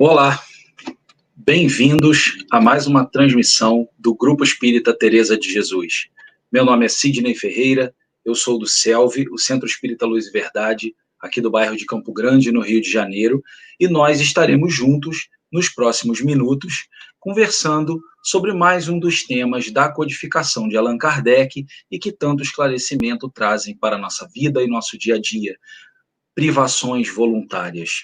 Olá, bem-vindos a mais uma transmissão do Grupo Espírita Teresa de Jesus. Meu nome é Sidney Ferreira, eu sou do CELV, o Centro Espírita Luz e Verdade, aqui do bairro de Campo Grande, no Rio de Janeiro, e nós estaremos juntos nos próximos minutos, conversando sobre mais um dos temas da codificação de Allan Kardec e que tanto esclarecimento trazem para a nossa vida e nosso dia a dia, privações voluntárias.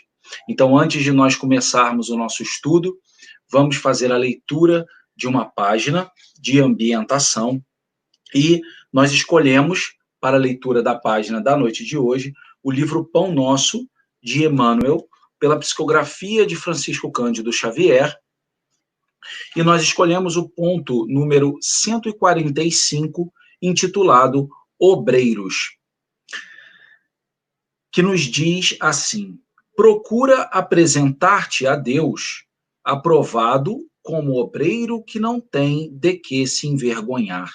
Então, antes de nós começarmos o nosso estudo, vamos fazer a leitura de uma página de ambientação e nós escolhemos, para a leitura da página da noite de hoje, o livro Pão Nosso, de Emmanuel, pela psicografia de Francisco Cândido Xavier, e nós escolhemos o ponto número 145, intitulado Obreiros, que nos diz assim: procura apresentar-te a Deus aprovado como obreiro que não tem de que se envergonhar.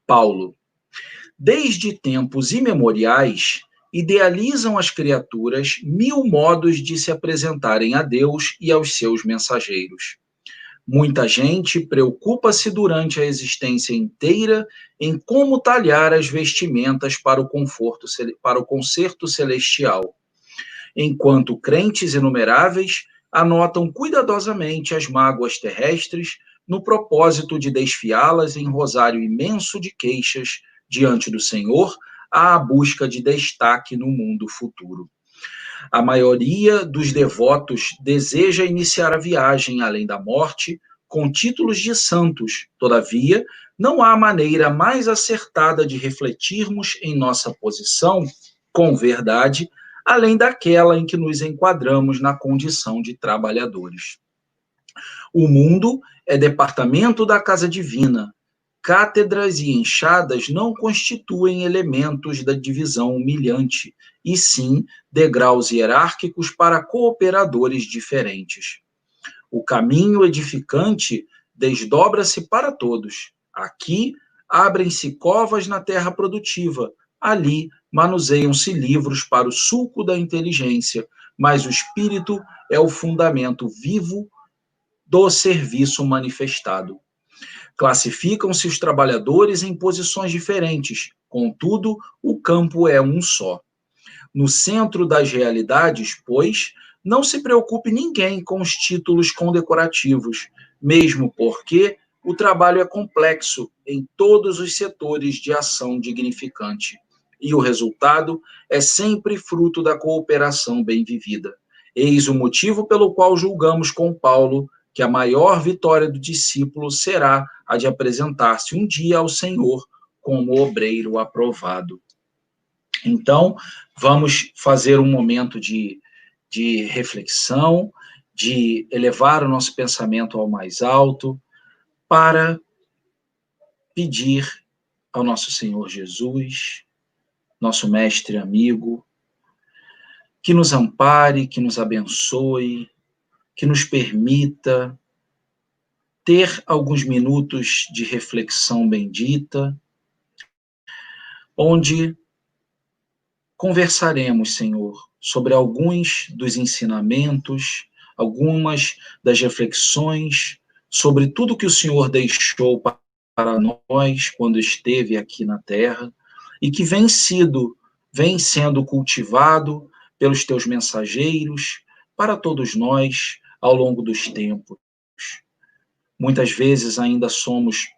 Paulo. Desde tempos imemoriais, idealizam as criaturas 1000 modos de se apresentarem a Deus e aos seus mensageiros. Muita gente preocupa-se durante a existência inteira em como talhar as vestimentas para o concerto celestial, enquanto crentes inumeráveis anotam cuidadosamente as mágoas terrestres no propósito de desfiá-las em rosário imenso de queixas diante do Senhor à busca de destaque no mundo futuro. A maioria dos devotos deseja iniciar a viagem além da morte com títulos de santos. Todavia, não há maneira mais acertada de refletirmos em nossa posição com verdade, além daquela em que nos enquadramos na condição de trabalhadores. O mundo é departamento da casa divina. Cátedras e enxadas não constituem elementos da divisão humilhante, e sim degraus hierárquicos para cooperadores diferentes. O caminho edificante desdobra-se para todos. Aqui abrem-se covas na terra produtiva, ali manuseiam-se livros para o suco da inteligência, mas o espírito é o fundamento vivo do serviço manifestado. Classificam-se os trabalhadores em posições diferentes, contudo, o campo é um só. No centro das realidades, pois, não se preocupe ninguém com os títulos condecorativos, mesmo porque o trabalho é complexo em todos os setores de ação dignificante, e o resultado é sempre fruto da cooperação bem vivida. Eis o motivo pelo qual julgamos com Paulo que a maior vitória do discípulo será a de apresentar-se um dia ao Senhor como obreiro aprovado. Então, vamos fazer um momento de reflexão, de elevar o nosso pensamento ao mais alto, para pedir ao nosso Senhor Jesus, nosso mestre amigo, que nos ampare, que nos abençoe, que nos permita ter alguns minutos de reflexão bendita, onde conversaremos, Senhor, sobre alguns dos ensinamentos, algumas das reflexões sobre tudo que o Senhor deixou para nós quando esteve aqui na Terra e que vem sendo cultivado pelos teus mensageiros para todos nós ao longo dos tempos. Muitas vezes ainda somos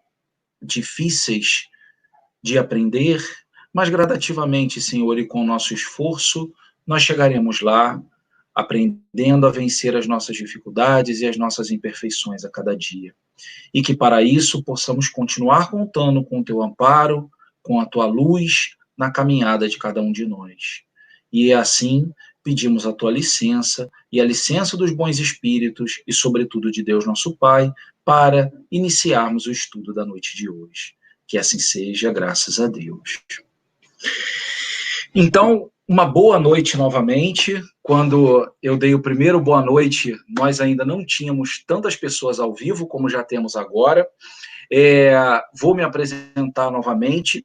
difíceis de aprender, mas gradativamente, Senhor, e com o nosso esforço, nós chegaremos lá, aprendendo a vencer as nossas dificuldades e as nossas imperfeições a cada dia. E que para isso possamos continuar contando com o teu amparo, com a tua luz na caminhada de cada um de nós. E assim pedimos a tua licença e a licença dos bons espíritos e, sobretudo, de Deus nosso Pai, para iniciarmos o estudo da noite de hoje. Que assim seja, graças a Deus. Então, uma boa noite novamente. Quando eu dei o primeiro boa noite, nós ainda não tínhamos tantas pessoas ao vivo como já temos agora. Vou me apresentar novamente.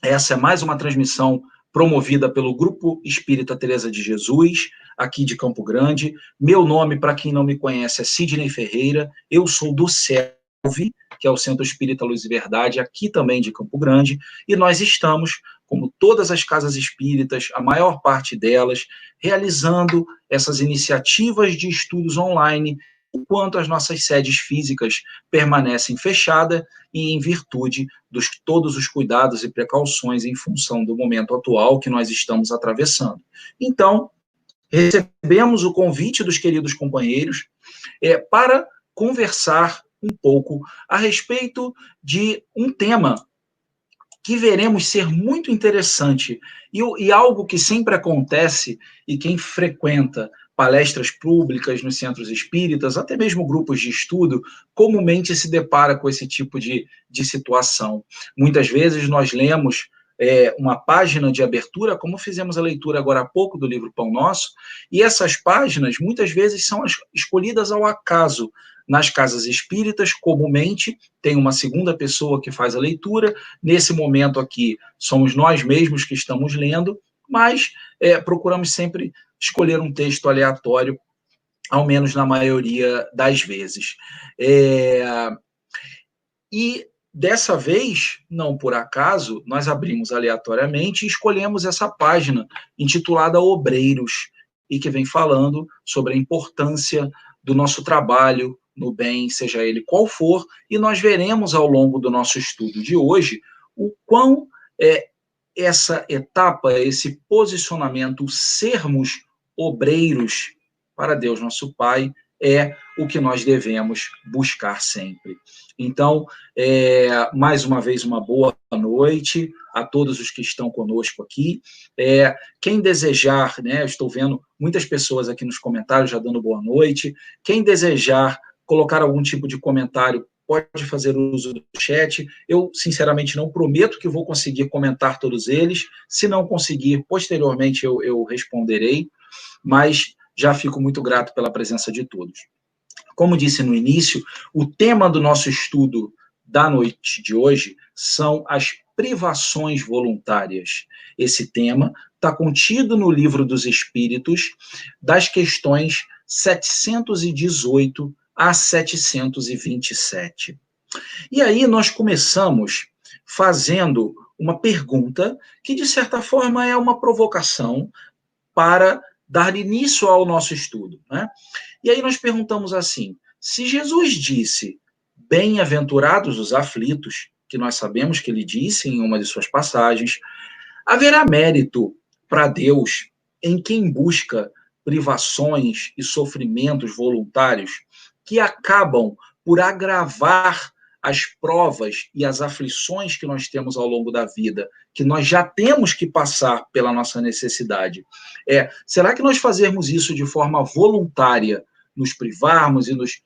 Essa é mais uma transmissão promovida pelo Grupo Espírita Teresa de Jesus, aqui de Campo Grande. Meu nome, para quem não me conhece, é Sidney Ferreira. Eu sou do CELV, que é o Centro Espírita Luz e Verdade, aqui também de Campo Grande, e nós estamos, como todas as casas espíritas, a maior parte delas, realizando essas iniciativas de estudos online, enquanto as nossas sedes físicas permanecem fechadas e em virtude de todos os cuidados e precauções em função do momento atual que nós estamos atravessando. Então, recebemos o convite dos queridos companheiros para conversar um pouco a respeito de um tema que veremos ser muito interessante e algo que sempre acontece, e quem frequenta palestras públicas nos centros espíritas, até mesmo grupos de estudo, comumente se depara com esse tipo de situação. Muitas vezes nós lemos uma página de abertura, como fizemos a leitura agora há pouco do livro Pão Nosso, e essas páginas muitas vezes são escolhidas ao acaso. Nas casas espíritas, comumente, tem uma segunda pessoa que faz a leitura. Nesse momento aqui, somos nós mesmos que estamos lendo, mas procuramos sempre escolher um texto aleatório, ao menos na maioria das vezes. E dessa vez, não por acaso, nós abrimos aleatoriamente e escolhemos essa página intitulada Obreiros, e que vem falando sobre a importância do nosso trabalho no bem, seja ele qual for, e nós veremos ao longo do nosso estudo de hoje o quão essa etapa, esse posicionamento, sermos obreiros para Deus nosso Pai, é o que nós devemos buscar sempre. Então, mais uma vez, uma boa noite a todos os que estão conosco aqui. Quem desejar, eu estou vendo muitas pessoas aqui nos comentários já dando boa noite. Quem desejar colocar algum tipo de comentário, pode fazer uso do chat. Eu, sinceramente, não prometo que vou conseguir comentar todos eles. Se não conseguir, posteriormente eu responderei, mas já fico muito grato pela presença de todos. Como disse no início, o tema do nosso estudo da noite de hoje são as privações voluntárias. Esse tema está contido no Livro dos Espíritos, das questões 718 a 727. E aí nós começamos fazendo uma pergunta que, de certa forma, é uma provocação para dar início ao nosso estudo, né? E aí nós perguntamos assim: se Jesus disse, bem-aventurados os aflitos, que nós sabemos que ele disse em uma de suas passagens, haverá mérito para Deus em quem busca privações e sofrimentos voluntários que acabam por agravar as provas e as aflições que nós temos ao longo da vida, que nós já temos que passar pela nossa necessidade? Será que nós fazermos isso de forma voluntária, nos privarmos e nos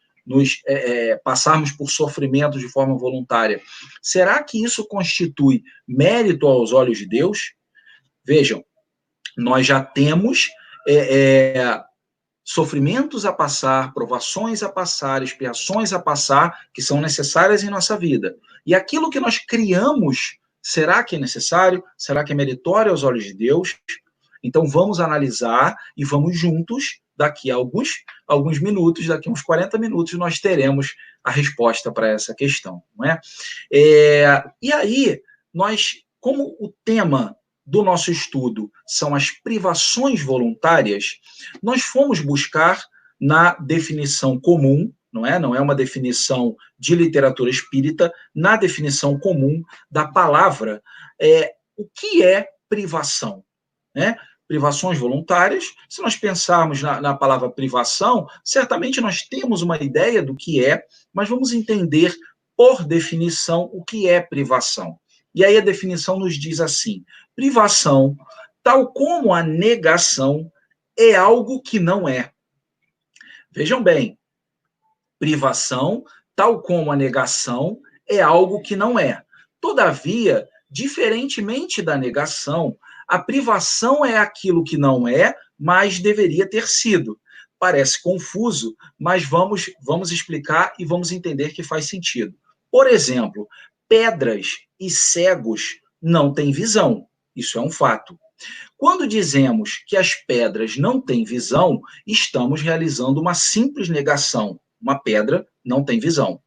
passarmos por sofrimentos de forma voluntária, será que isso constitui mérito aos olhos de Deus? Vejam, nós já temos sofrimentos a passar, provações a passar, expiações a passar, que são necessárias em nossa vida. E aquilo que nós criamos, será que é necessário? Será que é meritório aos olhos de Deus? Então, vamos analisar e vamos juntos, daqui a alguns minutos, daqui a uns 40 minutos, nós teremos a resposta para essa questão, não é? E aí, nós, como o tema do nosso estudo são as privações voluntárias, nós fomos buscar na definição comum, não é uma definição de literatura espírita, na definição comum da palavra, o que é privação, né? Privações voluntárias, se nós pensarmos na palavra privação, certamente nós temos uma ideia do que é, mas vamos entender, por definição, o que é privação. E aí a definição nos diz assim: privação, tal como a negação, é algo que não é. Vejam bem, privação, tal como a negação, é algo que não é. Todavia, diferentemente da negação, a privação é aquilo que não é, mas deveria ter sido. Parece confuso, mas vamos explicar e vamos entender que faz sentido. Por exemplo, pedras e cegos não têm visão. Isso é um fato. Quando dizemos que as pedras não têm visão, estamos realizando uma simples negação. Uma pedra não tem visão.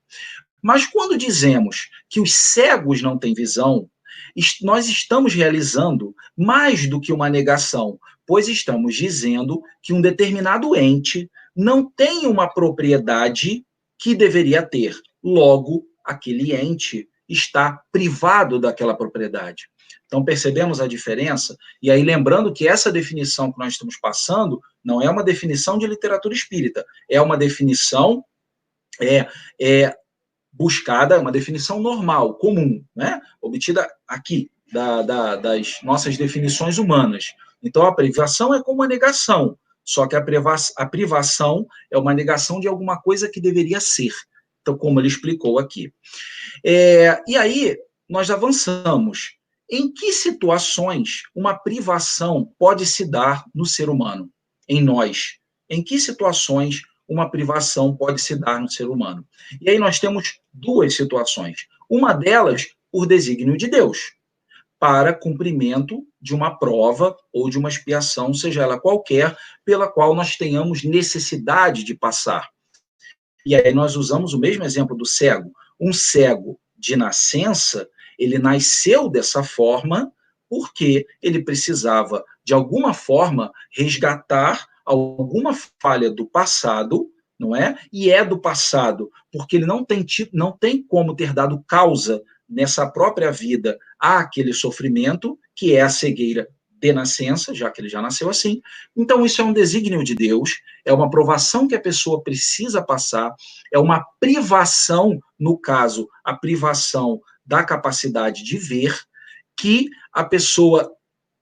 Mas quando dizemos que os cegos não têm visão, nós estamos realizando mais do que uma negação, pois estamos dizendo que um determinado ente não tem uma propriedade que deveria ter. Logo, aquele ente está privado daquela propriedade. Então, percebemos a diferença? E aí, lembrando que essa definição que nós estamos passando não é uma definição de literatura espírita, é uma definição buscada, uma definição normal, comum, né? Obtida aqui, das nossas definições humanas. Então, a privação é como a negação, só que a privação é uma negação de alguma coisa que deveria ser. Então, como ele explicou aqui. E aí, nós avançamos. Em que situações uma privação pode se dar no ser humano, em nós? Em que situações uma privação pode se dar no ser humano? E aí nós temos duas situações. Uma delas, por desígnio de Deus, para cumprimento de uma prova ou de uma expiação, seja ela qualquer, pela qual nós tenhamos necessidade de passar. E aí nós usamos o mesmo exemplo do cego. Um cego de nascença, ele nasceu dessa forma porque ele precisava, de alguma forma, resgatar alguma falha do passado, não é? E é do passado, porque ele não tem como ter dado causa nessa própria vida àquele sofrimento, que é a cegueira de nascença, já que ele já nasceu assim. Então, isso é um desígnio de Deus, é uma provação que a pessoa precisa passar, é uma privação, no caso, a privação da capacidade de ver, que a pessoa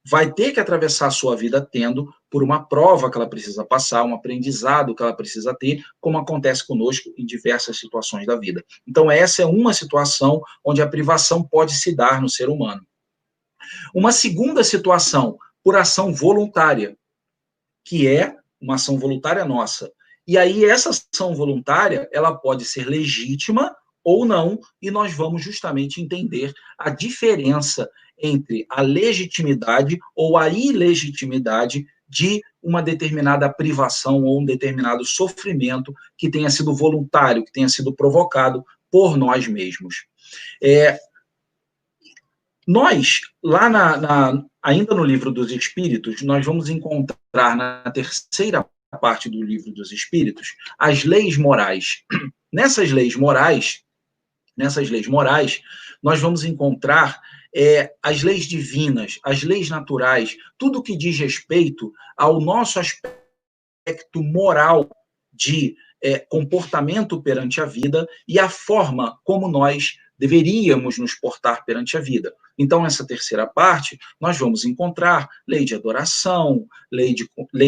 vai ter que atravessar a sua vida tendo por uma prova que ela precisa passar, um aprendizado que ela precisa ter, como acontece conosco em diversas situações da vida. Então, essa é uma situação onde a privação pode se dar no ser humano. Uma segunda situação, por ação voluntária, que é uma ação voluntária nossa. E aí, essa ação voluntária, ela pode ser legítima ou não, e nós vamos justamente entender a diferença entre a legitimidade ou a ilegitimidade de uma determinada privação ou um determinado sofrimento que tenha sido voluntário, que tenha sido provocado por nós mesmos. Nós, lá ainda no Livro dos Espíritos, nós vamos encontrar na terceira parte do Livro dos Espíritos as leis morais. Nessas leis morais, nós vamos encontrar as leis divinas, as leis naturais, tudo que diz respeito ao nosso aspecto moral de comportamento perante a vida e a forma como nós deveríamos nos portar perante a vida. Então, nessa terceira parte, nós vamos encontrar lei de adoração, lei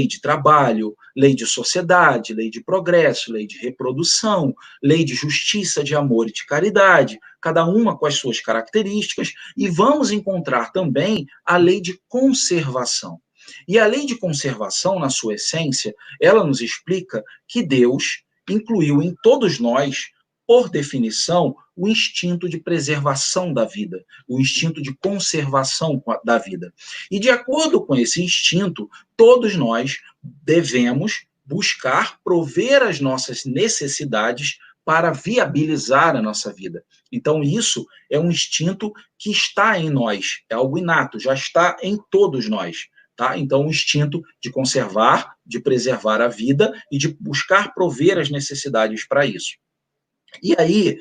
de trabalho, lei de sociedade, lei de progresso, lei de reprodução, lei de justiça, de amor e de caridade, cada uma com as suas características, e vamos encontrar também a lei de conservação. E a lei de conservação, na sua essência, ela nos explica que Deus incluiu em todos nós, por definição, o instinto de preservação da vida, o instinto de conservação da vida. E, de acordo com esse instinto, todos nós devemos buscar prover as nossas necessidades para viabilizar a nossa vida. Então, isso é um instinto que está em nós, é algo inato, já está em todos nós. Tá? Então, o instinto de conservar, de preservar a vida e de buscar prover as necessidades para isso. E aí,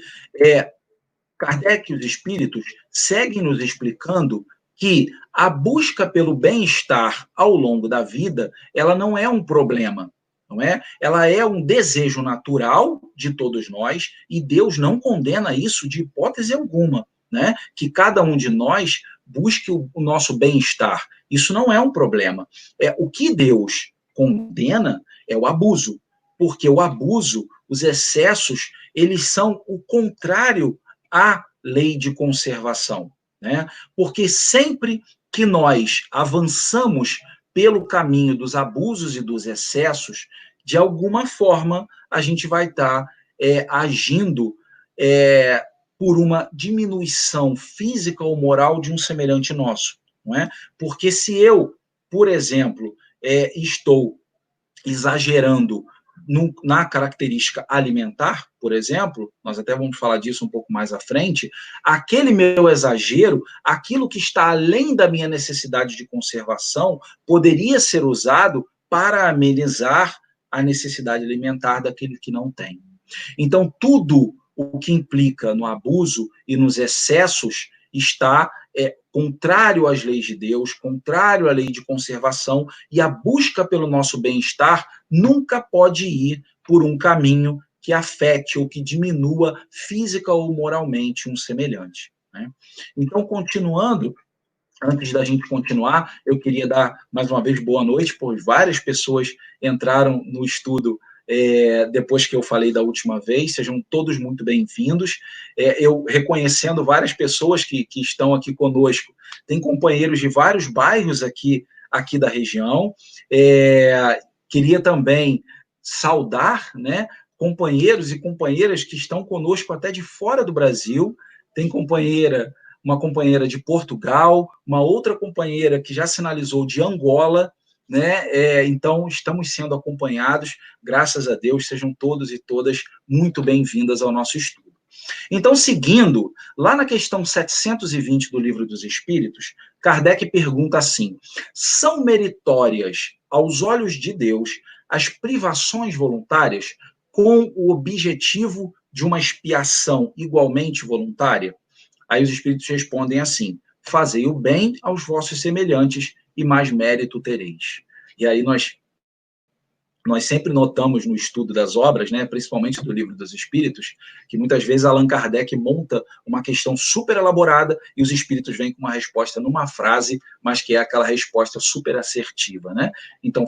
Kardec e os espíritos seguem nos explicando que a busca pelo bem-estar ao longo da vida, ela não é um problema, não é? Ela é um desejo natural de todos nós e Deus não condena isso de hipótese alguma, né? Que cada um de nós busque o nosso bem-estar. Isso não é um problema. O que Deus condena é o abuso, porque o abuso, os excessos, eles são o contrário à lei de conservação, né? Porque sempre que nós avançamos pelo caminho dos abusos e dos excessos, de alguma forma a gente vai estar agindo por uma diminuição física ou moral de um semelhante nosso. não é? Porque se eu, por exemplo, estou exagerando na característica alimentar, por exemplo, nós até vamos falar disso um pouco mais à frente, aquele meu exagero, aquilo que está além da minha necessidade de conservação, poderia ser usado para amenizar a necessidade alimentar daquele que não tem. Então, tudo o que implica no abuso e nos excessos está contrário às leis de Deus, contrário à lei de conservação, e a busca pelo nosso bem-estar nunca pode ir por um caminho que afete ou que diminua física ou moralmente um semelhante, né? Então, continuando, antes da gente continuar, eu queria dar mais uma vez boa noite, pois várias pessoas entraram no estudo depois que eu falei da última vez. Sejam todos muito bem-vindos. Eu reconhecendo várias pessoas que estão aqui conosco, tem companheiros de vários bairros aqui da região. Queria também saudar, né, companheiros e companheiras que estão conosco até de fora do Brasil. Tem uma companheira de Portugal, uma outra companheira que já sinalizou de Angola, né? Então, estamos sendo acompanhados, graças a Deus, sejam todos e todas muito bem-vindas ao nosso estudo. Então, seguindo, lá na questão 720 do Livro dos Espíritos, Kardec pergunta assim: são meritórias aos olhos de Deus as privações voluntárias com o objetivo de uma expiação igualmente voluntária? Aí os espíritos respondem assim: fazei o bem aos vossos semelhantes e mais mérito tereis. E aí nós sempre notamos no estudo das obras, né, principalmente do Livro dos Espíritos, que muitas vezes Allan Kardec monta uma questão super elaborada e os espíritos vêm com uma resposta numa frase, mas que é aquela resposta super assertiva, né? Então,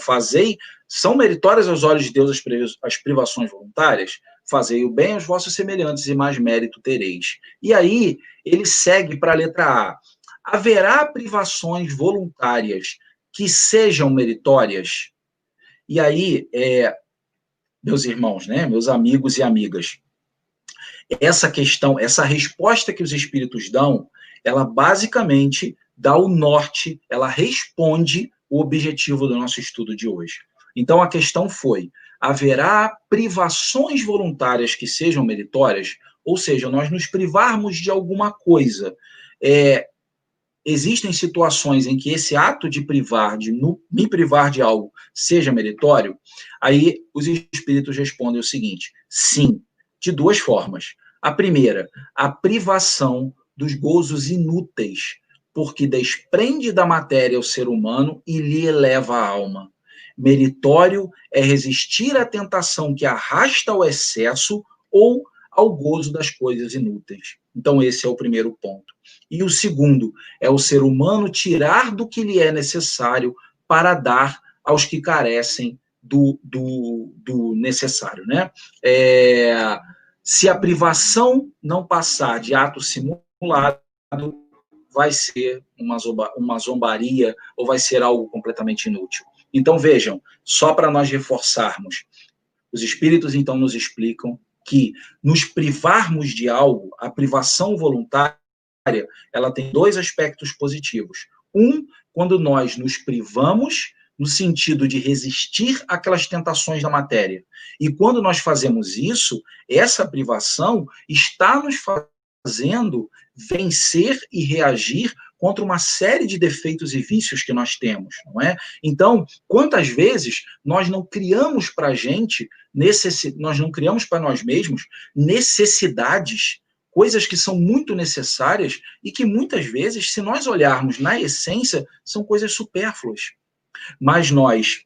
são meritórias aos olhos de Deus as privações voluntárias? Fazei o bem aos vossos semelhantes e mais mérito tereis. E aí, ele segue para a letra A. Haverá privações voluntárias que sejam meritórias? E aí, meus irmãos, né, meus amigos e amigas, essa questão, essa resposta que os espíritos dão, ela basicamente dá o norte, ela responde o objetivo do nosso estudo de hoje. Então, a questão foi: haverá privações voluntárias que sejam meritórias? Ou seja, nós nos privarmos de alguma coisa. Existem situações em que esse ato de me privar de algo, seja meritório? Aí os espíritos respondem o seguinte: sim, de duas formas. A primeira, a privação dos gozos inúteis, porque desprende da matéria o ser humano e lhe eleva a alma. Meritório é resistir à tentação que arrasta ao excesso ou ao gozo das coisas inúteis. Então, esse é o primeiro ponto. E o segundo é o ser humano tirar do que lhe é necessário para dar aos que carecem do necessário, né? Se a privação não passar de ato simulado, vai ser uma zombaria ou vai ser algo completamente inútil. Então, vejam, só para nós reforçarmos, os espíritos, então, nos explicam que nos privarmos de algo, a privação voluntária, ela tem dois aspectos positivos. Um, quando nós nos privamos no sentido de resistir àquelas tentações da matéria. E quando nós fazemos isso, essa privação está nos fazendo vencer e reagir contra uma série de defeitos e vícios que nós temos, não é? Então, quantas vezes nós não criamos para a gente, nós não criamos para nós mesmos necessidades, coisas que são muito necessárias e que muitas vezes, se nós olharmos na essência, são coisas supérfluas. Mas nós,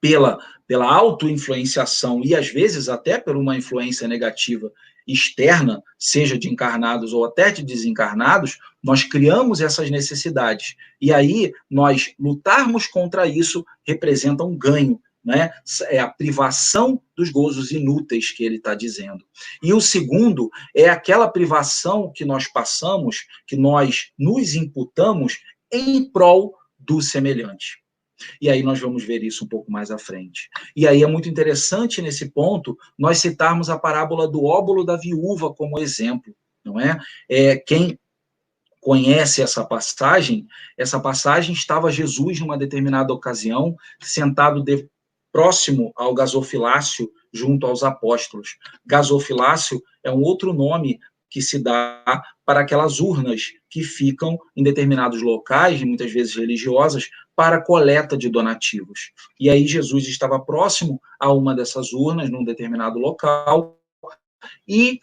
pela autoinfluenciação e às vezes até por uma influência negativa externa, seja de encarnados ou até de desencarnados, nós criamos essas necessidades. E aí, nós lutarmos contra isso representa um ganho, né? É a privação dos gozos inúteis que ele está dizendo. E o segundo é aquela privação que nós passamos, que nós nos imputamos em prol do semelhante. E aí nós vamos ver isso um pouco mais à frente. E aí é muito interessante, nesse ponto, nós citarmos a parábola do óbolo da viúva como exemplo, não é? conhece essa passagem estava Jesus, numa determinada ocasião, sentado próximo ao gasofilácio, junto aos apóstolos. Gasofilácio é um outro nome que se dá para aquelas urnas que ficam em determinados locais, muitas vezes religiosas, para coleta de donativos. E aí Jesus estava próximo a uma dessas urnas, num determinado local, e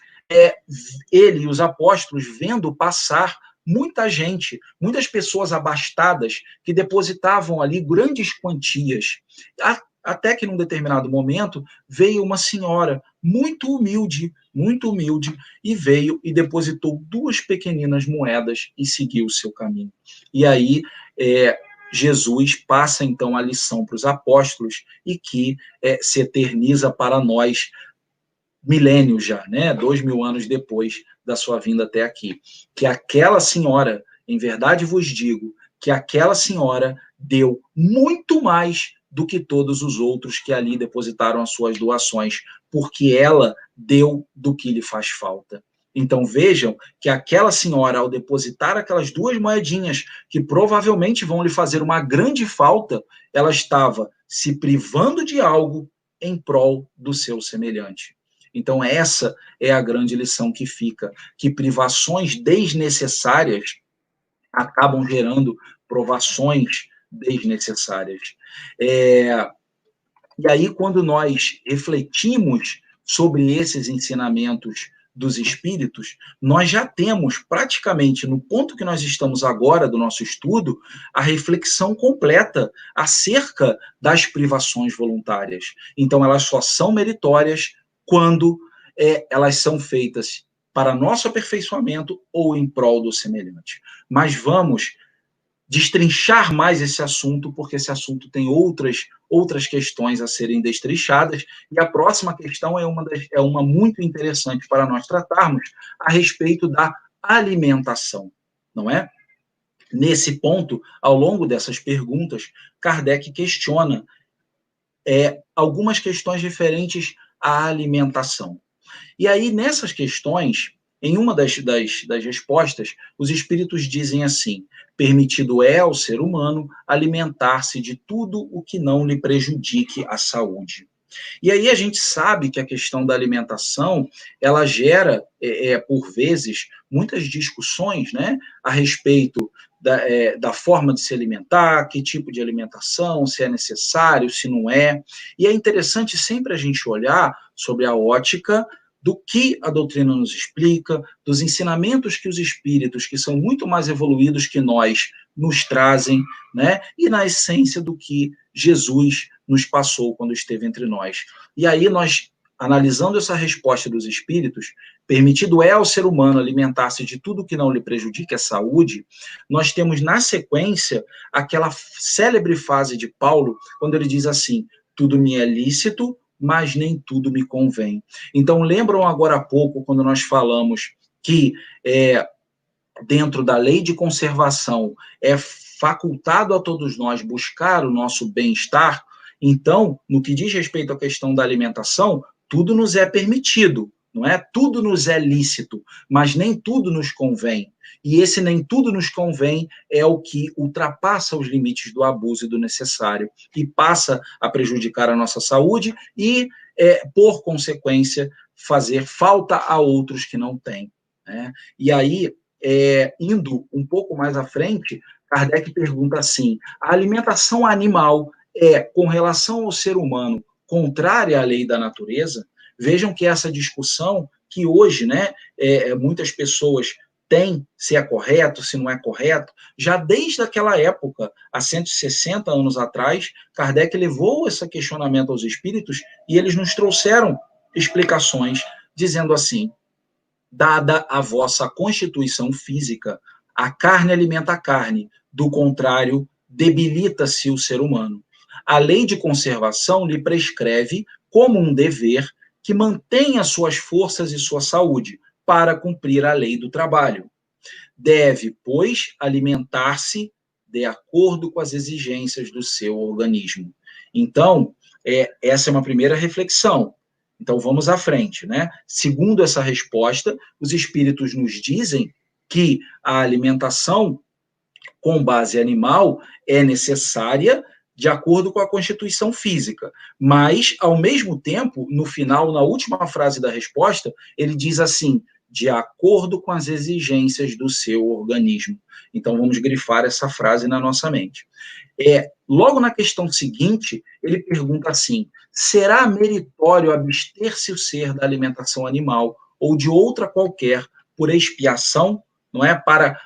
ele e os apóstolos, vendo passar muita gente, muitas pessoas abastadas, que depositavam ali grandes quantias, até que num determinado momento veio uma senhora muito humilde, e veio e depositou 2 pequeninas moedas e seguiu o seu caminho. E aí Jesus passa então a lição para os apóstolos e que se eterniza para nós milênios já, né? 2000 anos depois da sua vinda até aqui. Que aquela senhora, em verdade vos digo, que aquela senhora deu muito mais do que todos os outros que ali depositaram as suas doações, porque ela deu do que lhe faz falta. Então vejam que aquela senhora, ao depositar aquelas 2 moedinhas, que provavelmente vão lhe fazer uma grande falta, ela estava se privando de algo em prol do seu semelhante. Então essa é a grande lição que fica, que privações desnecessárias acabam gerando provações desnecessárias. E aí, quando nós refletimos sobre esses ensinamentos dos espíritos, nós já temos praticamente, no ponto que nós estamos agora do nosso estudo, a reflexão completa acerca das privações voluntárias. Então, elas só são meritórias quando elas são feitas para nosso aperfeiçoamento ou em prol do semelhante. Mas vamos destrinchar mais esse assunto, porque esse assunto tem outras questões a serem destrinchadas, e a próxima questão é uma muito interessante para nós tratarmos a respeito da alimentação, não é? Nesse ponto, ao longo dessas perguntas, Kardec questiona algumas questões referentes à alimentação. E aí, nessas questões, em uma das respostas, os espíritos dizem assim: permitido é ao ser humano alimentar-se de tudo o que não lhe prejudique a saúde. E aí a gente sabe que a questão da alimentação, ela gera, por vezes, muitas discussões, né, a respeito da forma de se alimentar, que tipo de alimentação, se é necessário, se não é. E é interessante sempre a gente olhar sobre a ótica do que a doutrina nos explica, dos ensinamentos que os espíritos, que são muito mais evoluídos que nós, nos trazem, né? E na essência do que Jesus nos passou quando esteve entre nós. E aí nós, analisando essa resposta dos espíritos, permitido é ao ser humano alimentar-se de tudo que não lhe prejudique a saúde, nós temos na sequência aquela célebre frase de Paulo, quando ele diz assim: tudo me é lícito, mas nem tudo me convém. Então, lembram agora há pouco, quando nós falamos que dentro da lei de conservação é facultado a todos nós buscar o nosso bem-estar? Então, no que diz respeito à questão da alimentação, tudo nos é permitido, não é? Tudo nos é lícito, mas nem tudo nos convém. E esse nem tudo nos convém é o que ultrapassa os limites do abuso e do necessário, e passa a prejudicar a nossa saúde e, por consequência, fazer falta a outros que não têm, né? E aí, indo um pouco mais à frente, Kardec pergunta assim: a alimentação animal com relação ao ser humano, contrária à lei da natureza? Vejam que essa discussão que hoje, né, muitas pessoas têm, se é correto, se não é correto, já desde aquela época, há 160 anos atrás, Kardec levou esse questionamento aos espíritos e eles nos trouxeram explicações, dizendo assim: dada a vossa constituição física, a carne alimenta a carne, do contrário, debilita-se o ser humano. A lei de conservação lhe prescreve, como um dever, que mantenha suas forças e sua saúde, para cumprir a lei do trabalho. Deve, pois, alimentar-se de acordo com as exigências do seu organismo. Então, essa é uma primeira reflexão. Então, vamos à frente, né? Segundo essa resposta, os espíritos nos dizem que a alimentação com base animal é necessária de acordo com a constituição física, mas, ao mesmo tempo, no final, na última frase da resposta, ele diz assim, de acordo com as exigências do seu organismo. Então, vamos grifar essa frase na nossa mente. Logo na questão seguinte, ele pergunta assim, será meritório abster-se o ser da alimentação animal ou de outra qualquer por expiação, não é? Para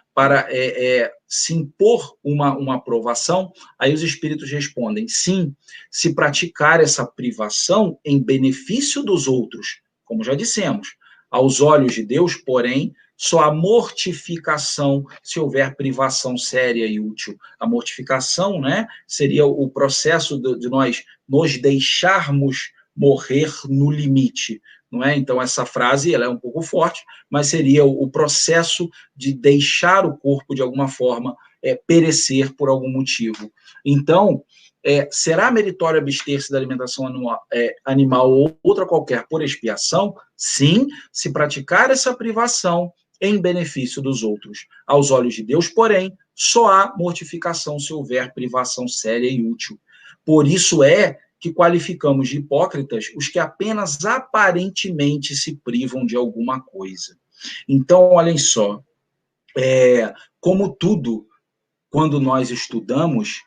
se impor uma aprovação? Aí os espíritos respondem, sim, se praticar essa privação em benefício dos outros, como já dissemos, aos olhos de Deus, porém, só a mortificação, se houver privação séria e útil. A mortificação, né, seria o processo de nós nos deixarmos morrer no limite, não é? Então, essa frase ela é um pouco forte, mas seria o processo de deixar o corpo, de alguma forma, perecer por algum motivo. Então, será meritório abster-se da alimentação animal ou outra qualquer por expiação? Sim, se praticar essa privação em benefício dos outros. Aos olhos de Deus, porém, só há mortificação se houver privação séria e útil. Por isso que qualificamos de hipócritas os que apenas aparentemente se privam de alguma coisa. Então, olhem só, como tudo, quando nós estudamos,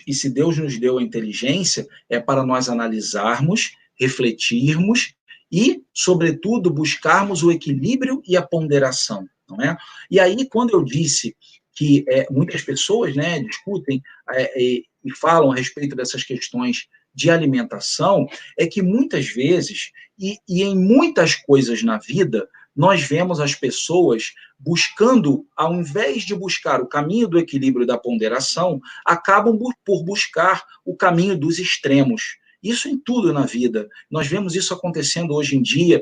e se Deus nos deu a inteligência, é para nós analisarmos, refletirmos e, sobretudo, buscarmos o equilíbrio e a ponderação, não é? E aí, quando eu disse que muitas pessoas, né, discutem e falam a respeito dessas questões de alimentação, é que muitas vezes, e em muitas coisas na vida, nós vemos as pessoas buscando, ao invés de buscar o caminho do equilíbrio e da ponderação, acabam por buscar o caminho dos extremos. Isso em tudo na vida. Nós vemos isso acontecendo hoje em dia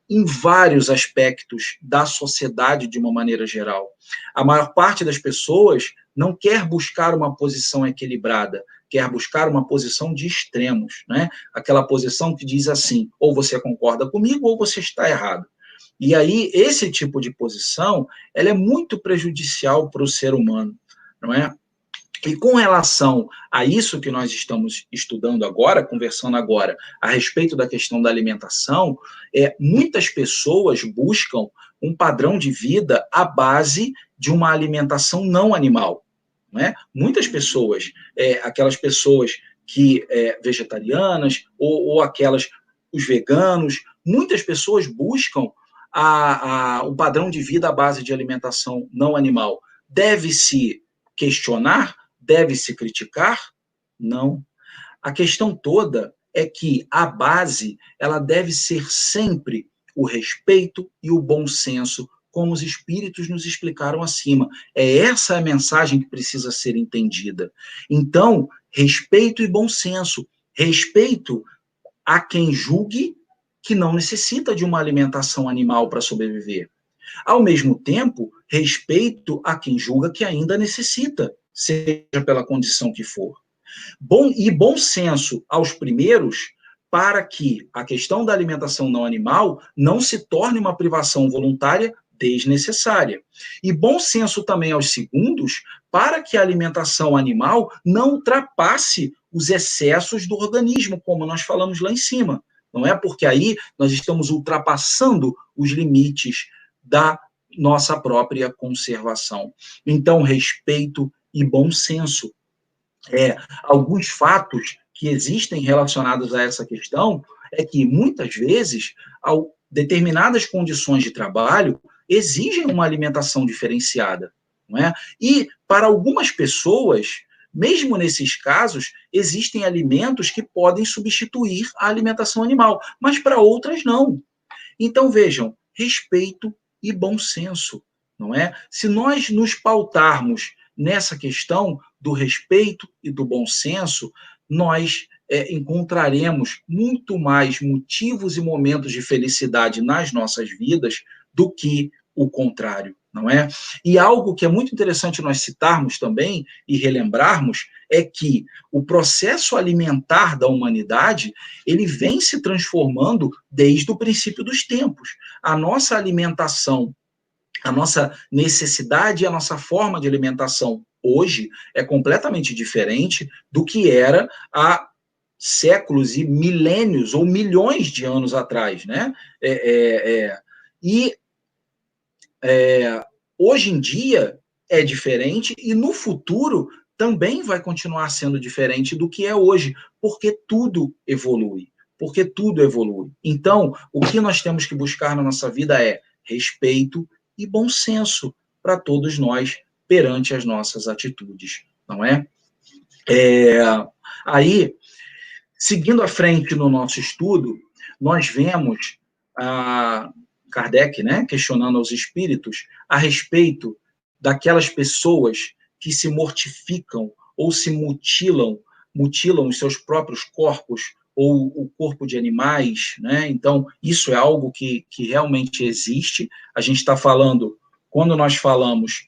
em vários aspectos da sociedade de uma maneira geral. A maior parte das pessoas não quer buscar uma posição equilibrada, quer buscar uma posição de extremos, né? Aquela posição que diz assim, ou você concorda comigo ou você está errado. E aí, esse tipo de posição, ela é muito prejudicial para o ser humano, não é? E com relação a isso que nós estamos estudando agora, conversando agora, a respeito da questão da alimentação, muitas pessoas buscam um padrão de vida à base de uma alimentação não animal, não é? Muitas pessoas, aquelas pessoas que vegetarianas ou aquelas, os veganos, muitas pessoas buscam o padrão de vida à base de alimentação não animal. Deve-se questionar? Deve-se criticar? Não. A questão toda é que a base ela deve ser sempre o respeito e o bom senso, como os espíritos nos explicaram acima. Essa a mensagem que precisa ser entendida. Então, respeito e bom senso. Respeito a quem julgue que não necessita de uma alimentação animal para sobreviver. Ao mesmo tempo, respeito a quem julga que ainda necessita, seja pela condição que for. Bom senso aos primeiros, para que a questão da alimentação não animal não se torne uma privação voluntária desnecessária. E bom senso também aos segundos, para que a alimentação animal não ultrapasse os excessos do organismo, como nós falamos lá em cima. Não é? Porque aí nós estamos ultrapassando os limites da nossa própria conservação. Então, respeito e bom senso. Alguns fatos que existem relacionados a essa questão é que, muitas vezes, determinadas condições de trabalho exigem uma alimentação diferenciada, não é? E, para algumas pessoas, mesmo nesses casos, existem alimentos que podem substituir a alimentação animal, mas para outras não. Então, vejam, respeito e bom senso, não é? Se nós nos pautarmos nessa questão do respeito e do bom senso, nós encontraremos muito mais motivos e momentos de felicidade nas nossas vidas do que o contrário, não é? E algo que é muito interessante nós citarmos também e relembrarmos é que o processo alimentar da humanidade, ele vem se transformando desde o princípio dos tempos. A nossa alimentação a nossa necessidade e a nossa forma de alimentação hoje é completamente diferente do que era há séculos e milênios ou milhões de anos atrás, né? E hoje em dia é diferente e no futuro também vai continuar sendo diferente do que é hoje, porque tudo evolui. Porque tudo evolui. Então, o que nós temos que buscar na nossa vida é respeito e bom senso para todos nós perante as nossas atitudes, não é? Aí, seguindo à frente no nosso estudo, nós vemos Kardec, né, questionando aos espíritos a respeito daquelas pessoas que se mortificam ou se mutilam os seus próprios corpos ou o corpo de animais, né? Então, isso é algo que realmente existe. A gente está falando, quando nós falamos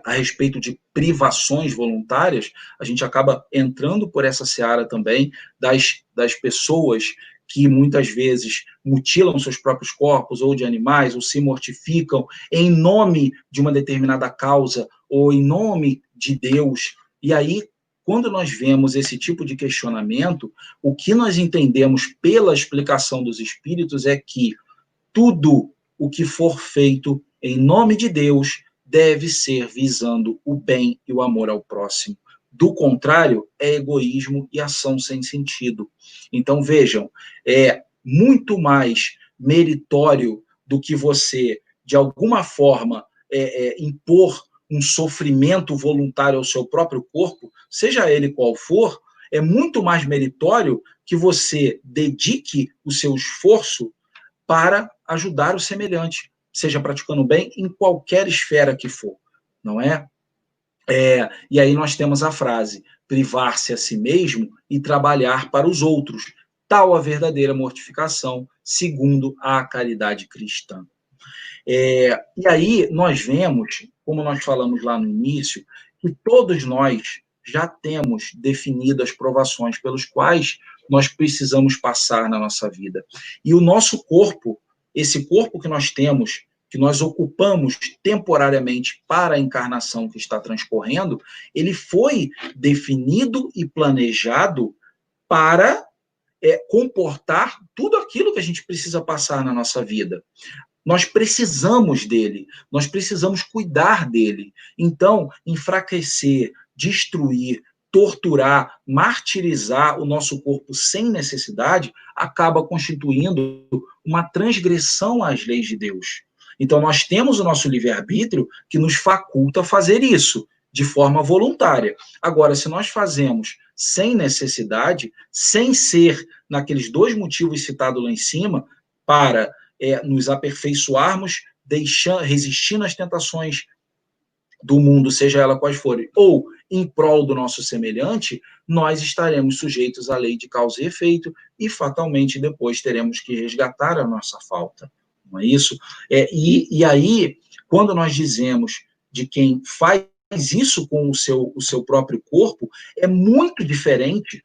a respeito de privações voluntárias, a gente acaba entrando por essa seara também das pessoas que muitas vezes mutilam seus próprios corpos ou de animais, ou se mortificam em nome de uma determinada causa ou em nome de Deus. E aí, quando nós vemos esse tipo de questionamento, o que nós entendemos pela explicação dos espíritos é que tudo o que for feito em nome de Deus deve ser visando o bem e o amor ao próximo. Do contrário, é egoísmo e ação sem sentido. Então, vejam, é muito mais meritório do que você, de alguma forma, impor um sofrimento voluntário ao seu próprio corpo, seja ele qual for, é muito mais meritório que você dedique o seu esforço para ajudar o semelhante, seja praticando bem em qualquer esfera que for, não é? E aí nós temos a frase, privar-se a si mesmo e trabalhar para os outros, tal a verdadeira mortificação, segundo a caridade cristã. E aí nós vemos, como nós falamos lá no início, que todos nós já temos definido as provações pelos quais nós precisamos passar na nossa vida. E o nosso corpo, esse corpo que nós temos, que nós ocupamos temporariamente para a encarnação que está transcorrendo, ele foi definido e planejado para comportar tudo aquilo que a gente precisa passar na nossa vida. Nós precisamos dele, nós precisamos cuidar dele. Então, enfraquecer, destruir, torturar, martirizar o nosso corpo sem necessidade acaba constituindo uma transgressão às leis de Deus. Então, nós temos o nosso livre-arbítrio que nos faculta fazer isso de forma voluntária. Agora, se nós fazemos sem necessidade, sem ser naqueles dois motivos citados lá em cima, para nos aperfeiçoarmos, resistindo às tentações do mundo, seja ela quais forem, ou em prol do nosso semelhante, nós estaremos sujeitos à lei de causa e efeito e fatalmente depois teremos que resgatar a nossa falta. Não é isso? E aí, quando nós dizemos de quem faz isso com o seu próprio corpo, é muito diferente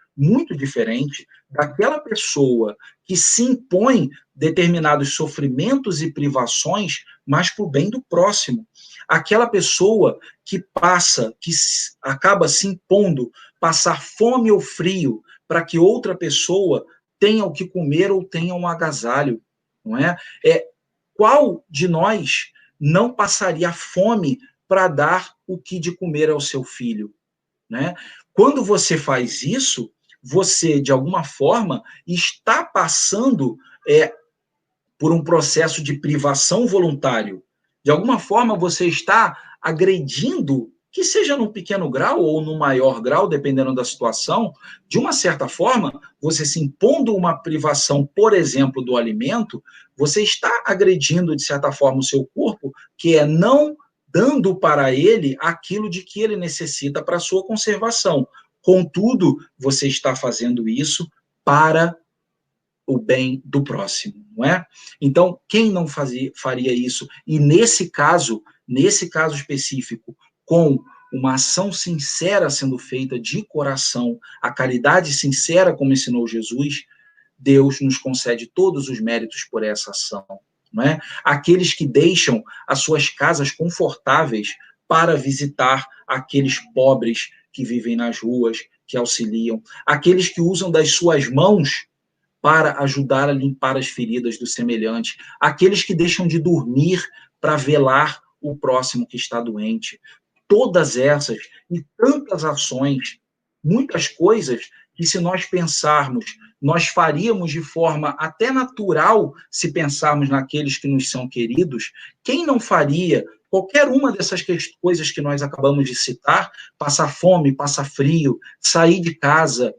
daquela pessoa que se impõe determinados sofrimentos e privações, mas para o bem do próximo. Aquela pessoa que acaba se impondo passar fome ou frio para que outra pessoa tenha o que comer ou tenha um agasalho, não é? Qual de nós não passaria fome para dar o que de comer ao seu filho, né? Quando você faz isso, você, de alguma forma, está passando por um processo de privação voluntário. De alguma forma, você está agredindo, que seja num pequeno grau ou num maior grau, dependendo da situação, de uma certa forma, você se impondo uma privação, por exemplo, do alimento, você está agredindo, de certa forma, o seu corpo, que é não dando para ele aquilo de que ele necessita para a sua conservação. Contudo, você está fazendo isso para o bem do próximo, não é? Então, quem não faria isso? E nesse caso específico, com uma ação sincera sendo feita de coração, a caridade sincera, como ensinou Jesus, Deus nos concede todos os méritos por essa ação. não é? Aqueles que deixam as suas casas confortáveis para visitar aqueles pobres que vivem nas ruas, que auxiliam, aqueles que usam das suas mãos para ajudar a limpar as feridas do semelhante, aqueles que deixam de dormir para velar o próximo que está doente. Todas essas e tantas ações, muitas coisas que, se nós pensarmos, nós faríamos de forma até natural, se pensarmos naqueles que nos são queridos. Quem não faria qualquer uma dessas coisas que nós acabamos de citar? Passar fome, passar frio, sair de casa,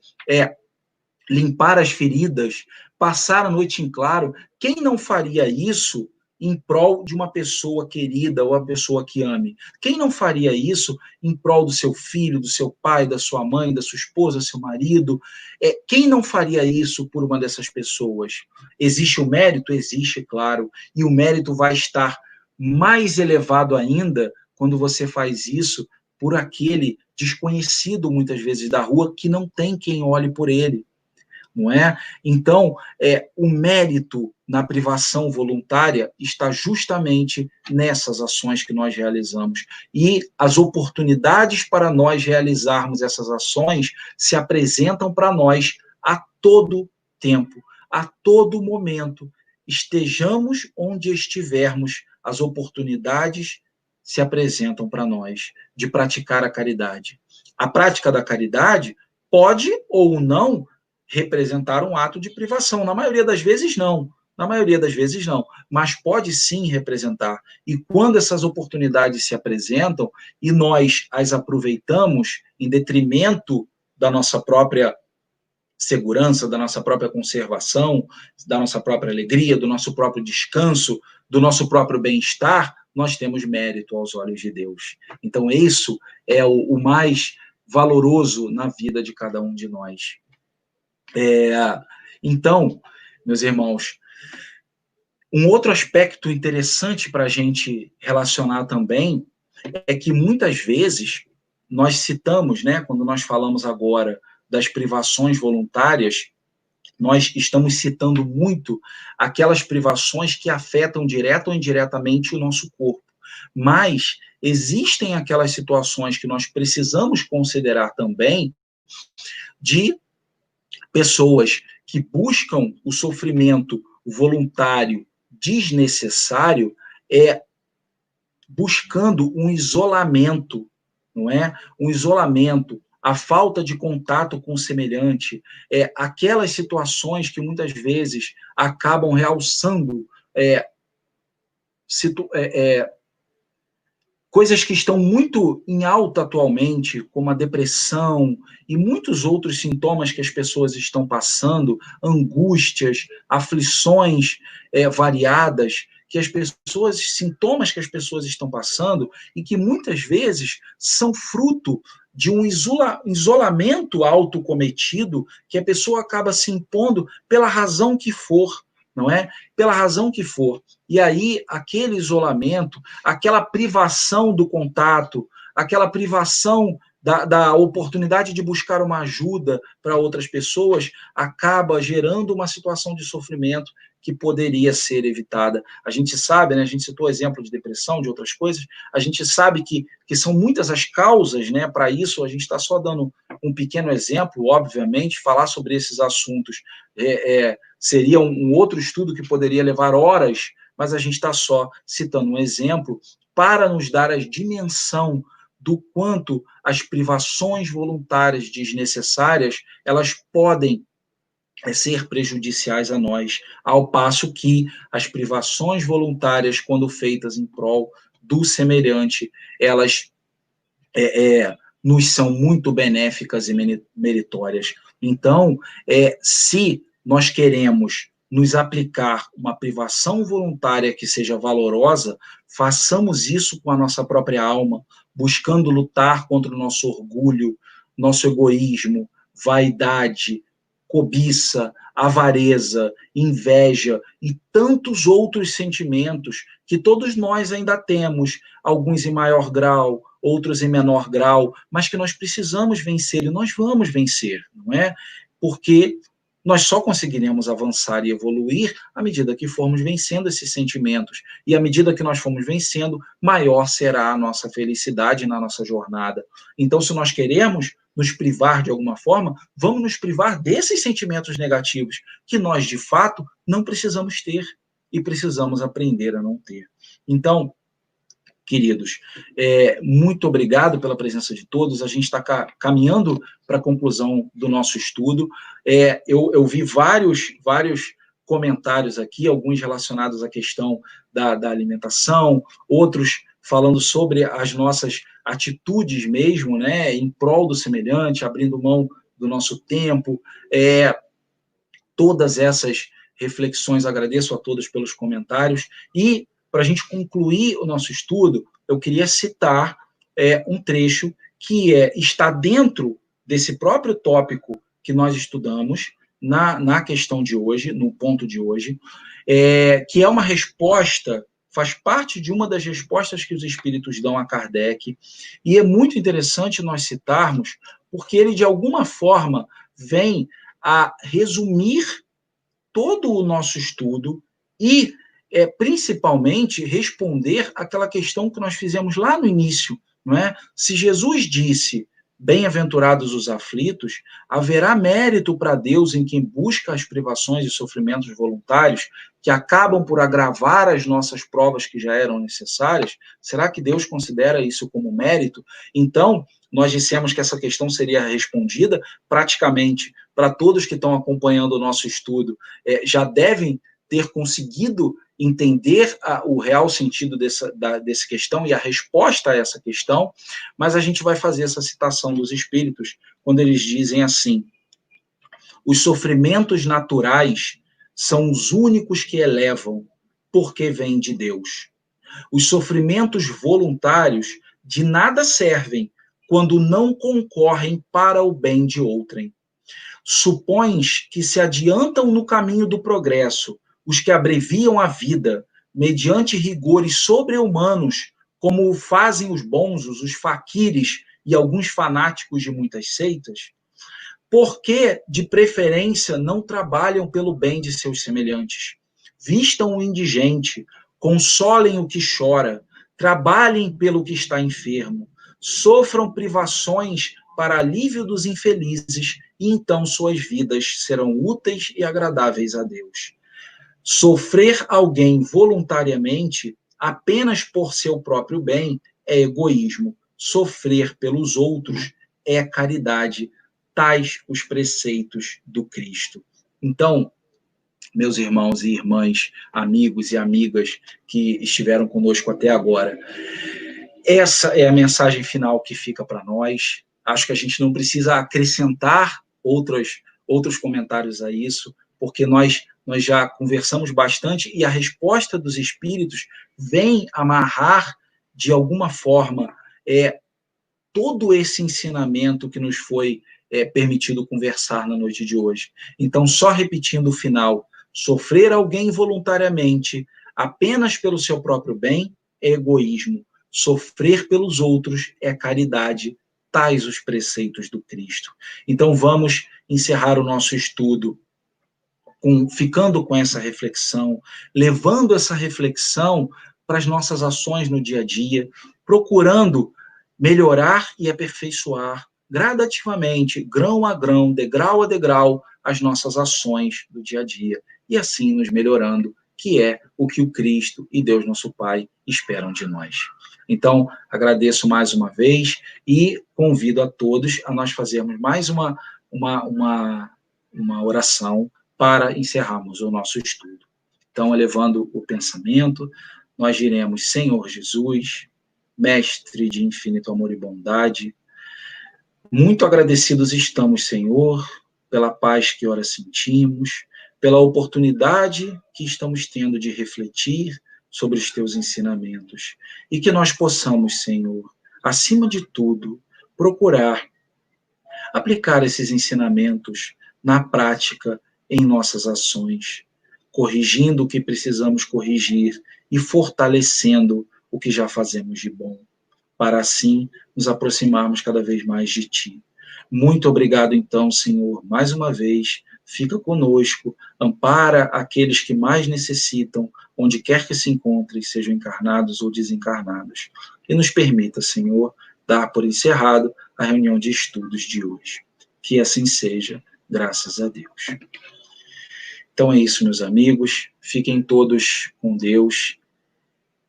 limpar as feridas, passar a noite em claro. Quem não faria isso em prol de uma pessoa querida ou a pessoa que ame? Quem não faria isso em prol do seu filho, do seu pai, da sua mãe, da sua esposa, do seu marido? Quem não faria isso por uma dessas pessoas? Existe o mérito? Existe, claro. E o mérito vai estar mais elevado ainda quando você faz isso por aquele desconhecido, muitas vezes, da rua, que não tem quem olhe por ele. Não é? Então, o mérito na privação voluntária está justamente nessas ações que nós realizamos. E as oportunidades para nós realizarmos essas ações se apresentam para nós a todo tempo, a todo momento. Estejamos onde estivermos, as oportunidades se apresentam para nós de praticar a caridade. A prática da caridade pode ou não representar um ato de privação. Na maioria das vezes, não. Na maioria das vezes, não. Mas pode sim representar. E quando essas oportunidades se apresentam e nós as aproveitamos em detrimento da nossa própria segurança, da nossa própria conservação, da nossa própria alegria, do nosso próprio descanso, do nosso próprio bem-estar, nós temos mérito aos olhos de Deus. Então, isso é o mais valoroso na vida de cada um de nós. Então, meus irmãos, um outro aspecto interessante para a gente relacionar também é que muitas vezes nós citamos, né, quando nós falamos agora das privações voluntárias, nós estamos citando muito aquelas privações que afetam direta ou indiretamente o nosso corpo. Mas existem aquelas situações que nós precisamos considerar também de pessoas que buscam o sofrimento voluntário desnecessário, buscando um isolamento, não é? Um isolamento, a falta de contato com o semelhante, aquelas situações que muitas vezes acabam realçando coisas que estão muito em alta atualmente, como a depressão e muitos outros sintomas que as pessoas estão passando, angústias, aflições variadas, sintomas que as pessoas estão passando e que muitas vezes são fruto de um isolamento autocometido que a pessoa acaba se impondo pela razão que for, não é? Pela razão que for. E aí, aquele isolamento, aquela privação do contato, aquela privação da oportunidade de buscar uma ajuda para outras pessoas, acaba gerando uma situação de sofrimento que poderia ser evitada. A gente sabe, né, a gente citou exemplo de depressão, de outras coisas, a gente sabe que são muitas as causas, né, para isso. A gente está só dando um pequeno exemplo, obviamente. Falar sobre esses assuntos seria um outro estudo que poderia levar horas, mas a gente está só citando um exemplo para nos dar a dimensão do quanto as privações voluntárias desnecessárias, elas podem ser prejudiciais a nós, ao passo que as privações voluntárias, quando feitas em prol do semelhante, elas nos são muito benéficas e meritórias. Então, se nós queremos nos aplicar uma privação voluntária que seja valorosa, façamos isso com a nossa própria alma, buscando lutar contra o nosso orgulho, nosso egoísmo, vaidade, cobiça, avareza, inveja e tantos outros sentimentos que todos nós ainda temos, alguns em maior grau, outros em menor grau, mas que nós precisamos vencer, e nós vamos vencer, não é? Porque Nós só conseguiremos avançar e evoluir à medida que formos vencendo esses sentimentos. E à medida que nós formos vencendo, maior será a nossa felicidade na nossa jornada. Então, se nós queremos nos privar de alguma forma, vamos nos privar desses sentimentos negativos que nós, de fato, não precisamos ter e precisamos aprender a não ter. Então, queridos, muito obrigado pela presença de todos. A gente está caminhando para a conclusão do nosso estudo. Eu vi vários comentários aqui, alguns relacionados à questão da alimentação, outros falando sobre as nossas atitudes mesmo, né, em prol do semelhante, abrindo mão do nosso tempo. Todas essas reflexões, agradeço a todos pelos comentários. E, para a gente concluir o nosso estudo, eu queria citar um trecho que está dentro desse próprio tópico que nós estudamos na questão de hoje, no ponto de hoje, que é uma resposta, faz parte de uma das respostas que os espíritos dão a Kardec, e é muito interessante nós citarmos, porque ele, de alguma forma, vem a resumir todo o nosso estudo e, principalmente, responder aquela questão que nós fizemos lá no início, não é? Se Jesus disse, bem-aventurados os aflitos, haverá mérito para Deus em quem busca as privações e sofrimentos voluntários que acabam por agravar as nossas provas que já eram necessárias? Será que Deus considera isso como mérito? Então, nós dissemos que essa questão seria respondida praticamente para todos que estão acompanhando o nosso estudo, já devem ter conseguido entender o real sentido dessa questão e a resposta a essa questão, mas a gente vai fazer essa citação dos espíritos quando eles dizem assim: os sofrimentos naturais são os únicos que elevam, porque vêm de Deus. Os sofrimentos voluntários de nada servem quando não concorrem para o bem de outrem. Supões que se adiantam no caminho do progresso os que abreviam a vida mediante rigores sobre-humanos, como o fazem os bonzos, os faquires e alguns fanáticos de muitas seitas? Por que, de preferência, não trabalham pelo bem de seus semelhantes? Vistam o indigente, consolem o que chora, trabalhem pelo que está enfermo, sofram privações para alívio dos infelizes, e então suas vidas serão úteis e agradáveis a Deus. Sofrer alguém voluntariamente, apenas por seu próprio bem, é egoísmo. Sofrer pelos outros é caridade, tais os preceitos do Cristo. Então, meus irmãos e irmãs, amigos e amigas que estiveram conosco até agora, essa é a mensagem final que fica para nós. Acho que a gente não precisa acrescentar outros comentários a isso, porque nós já conversamos bastante e a resposta dos espíritos vem amarrar, de alguma forma, todo esse ensinamento que nos foi permitido conversar na noite de hoje. Então, só repetindo o final: sofrer alguém voluntariamente apenas pelo seu próprio bem é egoísmo. Sofrer pelos outros é caridade, tais os preceitos do Cristo. Então, vamos encerrar o nosso estudo ficando com essa reflexão, levando essa reflexão para as nossas ações no dia a dia, procurando melhorar e aperfeiçoar gradativamente, grão a grão, degrau a degrau, as nossas ações do dia a dia, e assim nos melhorando, que é o que o Cristo e Deus nosso Pai esperam de nós. Então, agradeço mais uma vez e convido a todos a nós fazermos mais uma oração para encerrarmos o nosso estudo. Então, elevando o pensamento, nós diremos: Senhor Jesus, Mestre de infinito amor e bondade, muito agradecidos estamos, Senhor, pela paz que ora sentimos, pela oportunidade que estamos tendo de refletir sobre os teus ensinamentos, e que nós possamos, Senhor, acima de tudo, procurar aplicar esses ensinamentos na prática em nossas ações, corrigindo o que precisamos corrigir e fortalecendo o que já fazemos de bom, para assim nos aproximarmos cada vez mais de Ti. Muito obrigado, então, Senhor, mais uma vez, fica conosco, ampara aqueles que mais necessitam, onde quer que se encontrem, sejam encarnados ou desencarnados. E nos permita, Senhor, dar por encerrado a reunião de estudos de hoje. Que assim seja, graças a Deus. Então é isso, meus amigos. Fiquem todos com Deus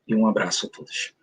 e um abraço a todos.